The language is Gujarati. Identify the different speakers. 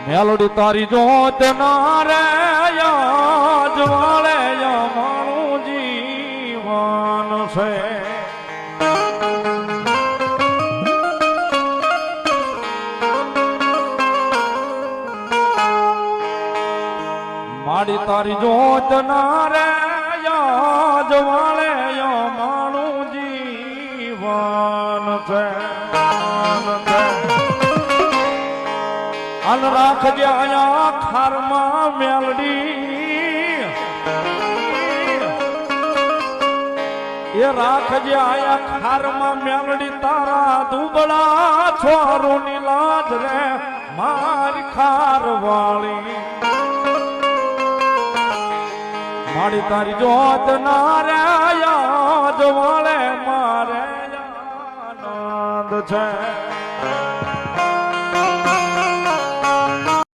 Speaker 1: મેલડી તારી જોત ના રે જવાળે મારું જીવન છે માડી તારી જોત ના રે જવાળે મારું જીવન છે અન રાખજે આયા ખારમાં મેલડી એ રાખજે આયા ખારમાં મેલડી તારા દુબળા છોરુની લાજ રે મારી ખાર વાળી મારી તારી જોત ના રે આયા જવાળે મારે આનંદ છે